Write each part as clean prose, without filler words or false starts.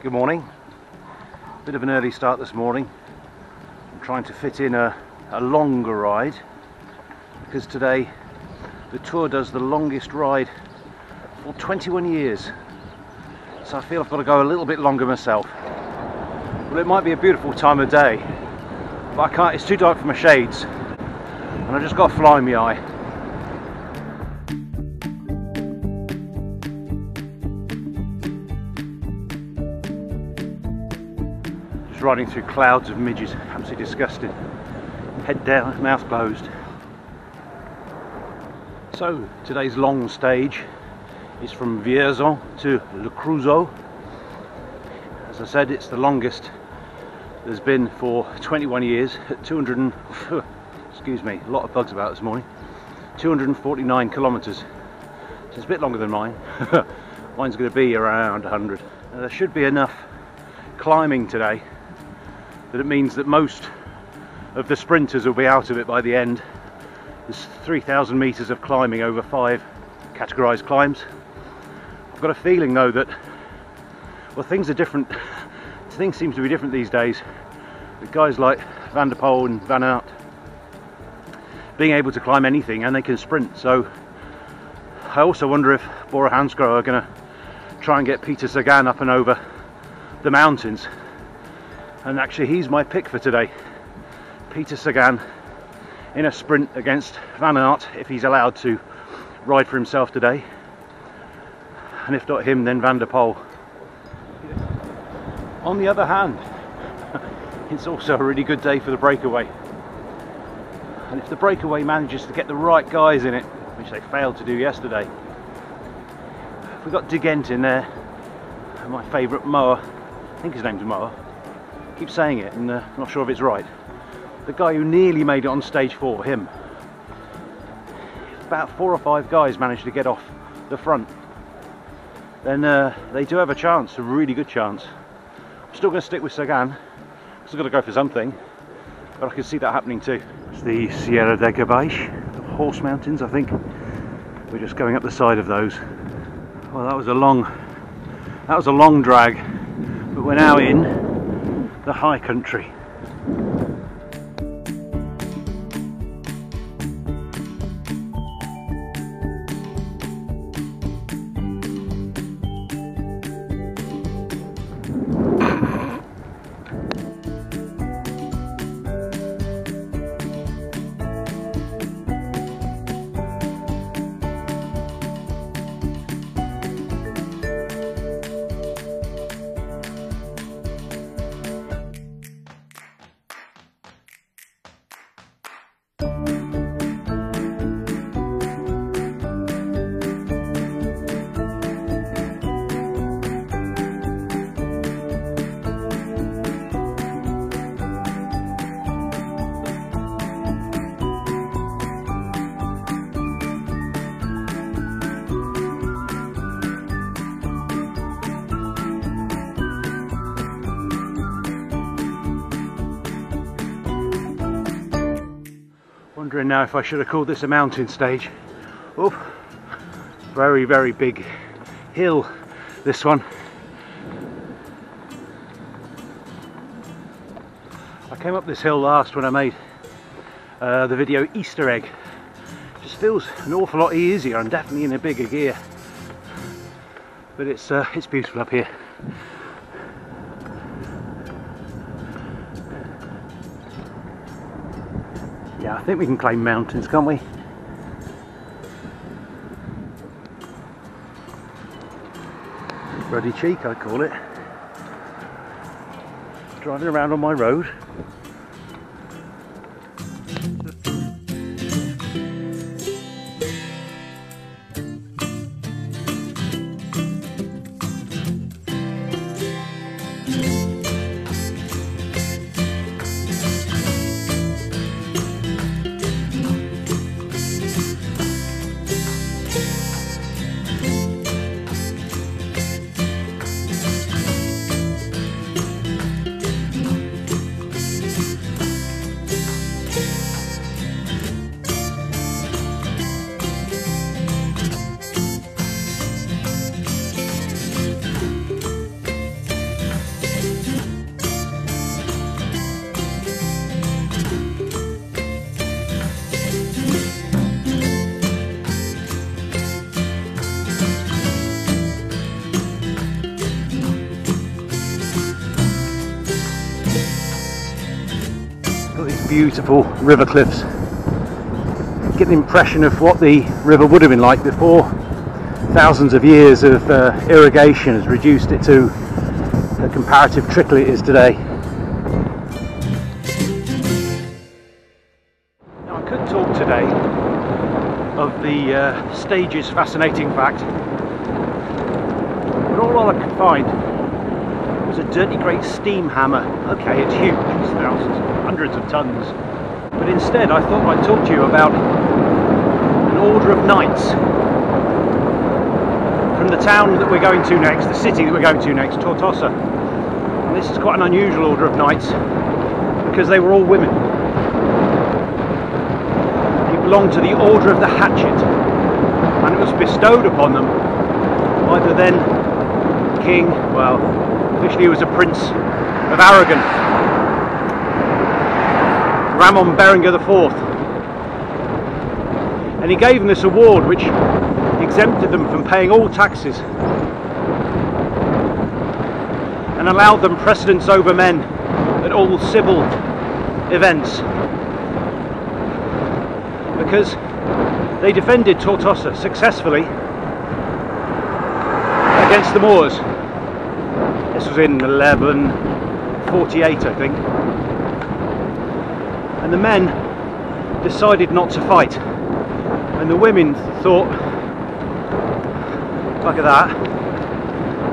Good morning. Bit of an early start this morning. I'm trying to fit in a longer ride because today the tour does the longest ride for 21 years. So I feel I've got to go a little bit longer myself. Well, it might be a beautiful time of day, but I can't, it's too dark for my shades and I just got a fly in my eye. Just riding through clouds of midges, absolutely disgusting. Head down, mouth closed. So today's long stage is from Vierzon to Le Creusot. As I said, it's the longest there's been for 21 years at 200 and, excuse me, a lot of bugs about this morning, 249 kilometres. So it's a bit longer than mine. Mine's going to be around 100. Now, there should be enough climbing today that it means that most of the sprinters will be out of it by the end. There's 3,000 metres of climbing over 5 categorised climbs. I've got a feeling though that, well, things are different. Things seem to be different these days with guys like Van der Poel and Van Aert being able to climb anything and they can sprint. So I also wonder if Bora Hansgrohe are going to try and get Peter Sagan up and over the mountains, and actually he's my pick for today. Peter Sagan in a sprint against Van Aert, if he's allowed to ride for himself today, and if not him, then Van der Poel. On the other hand, it's also a really good day for the breakaway, and if the breakaway manages to get the right guys in it, which they failed to do yesterday. We've got De Gent in there, and my favourite mower, I think his name's Mower, I keep saying it and I'm not sure if it's right, the guy who nearly made it on stage 4, him. About 4 or 5 guys managed to get off the front, then they do have a chance, a really good chance. I'm still going to stick with Sagan, still got to go for something, but I can see that happening too. It's the Sierra de Gabaix, the Horse Mountains, I think. We're just going up the side of those. Well, that was a long drag, but we're now in the high country. Wondering now if I should have called this a mountain stage. Oh, very, very big hill, this one. I came up this hill last when I made the video Easter Egg. Just feels an awful lot easier. I'm definitely in a bigger gear, but it's beautiful up here. Yeah, I think we can climb mountains, can't we? Ruddy cheek, I call it. Driving around on my road. beautiful river cliffs. Get an impression of what the river would have been like before thousands of years of irrigation has reduced it to the comparative trickle it is today. Now, I could talk today of the stage's fascinating fact, but all I could find was a dirty great steam hammer. Okay, it's huge, it's thousands, hundreds of tons, but instead I thought I'd talk to you about an order of knights from the town that we're going to next, the city that we're going to next, Tortosa. And this is quite an unusual order of knights because they were all women. They belonged to the Order of the Hatchet, and it was bestowed upon them by the then king, well, officially he was a prince of Aragon, Ramon Berenger IV. And he gave them this award which exempted them from paying all taxes and allowed them precedence over men at all civil events, because they defended Tortosa successfully against the Moors. This was in 1148, I think, and the men decided not to fight, and the women thought, look at that,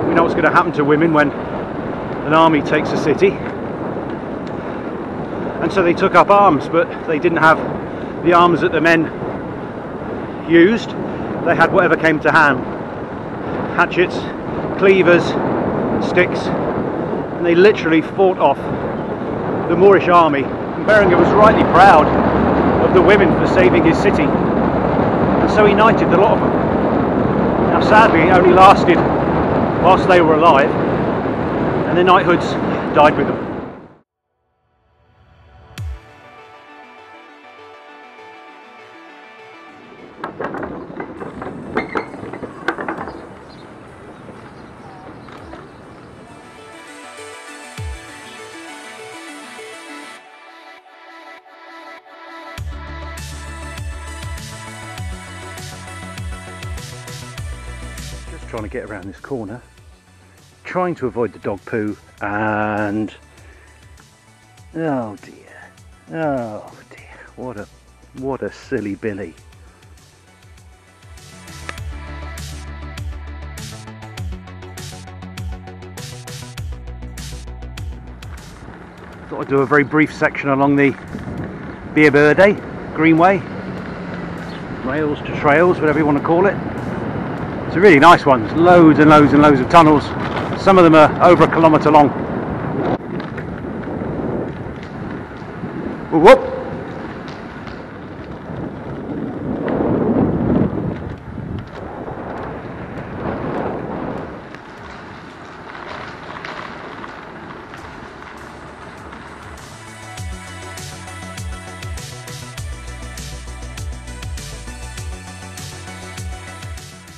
we know what's going to happen to women when an army takes a city. And so they took up arms, but they didn't have the arms that the men used. They had whatever came to hand: hatchets, cleavers, sticks, and they literally fought off the Moorish army. And Berenger was rightly proud of the women for saving his city, and so he knighted a lot of them. Now sadly it only lasted whilst they were alive, and their knighthoods died with them. Trying to get around this corner, trying to avoid the dog poo, and oh dear, what a silly Billy. Thought I'd do a very brief section along the Via Verde Greenway, rails to trails, whatever you want to call it. It's a really nice one. There's loads and loads and loads of tunnels. Some of them are over a kilometre long. Whoop!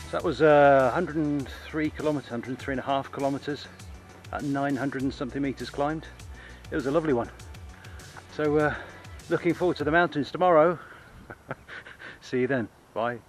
So that was 103 kilometres, 103.5 kilometres at 900 and something metres climbed. It was a lovely one. So looking forward to the mountains tomorrow. See you then. Bye.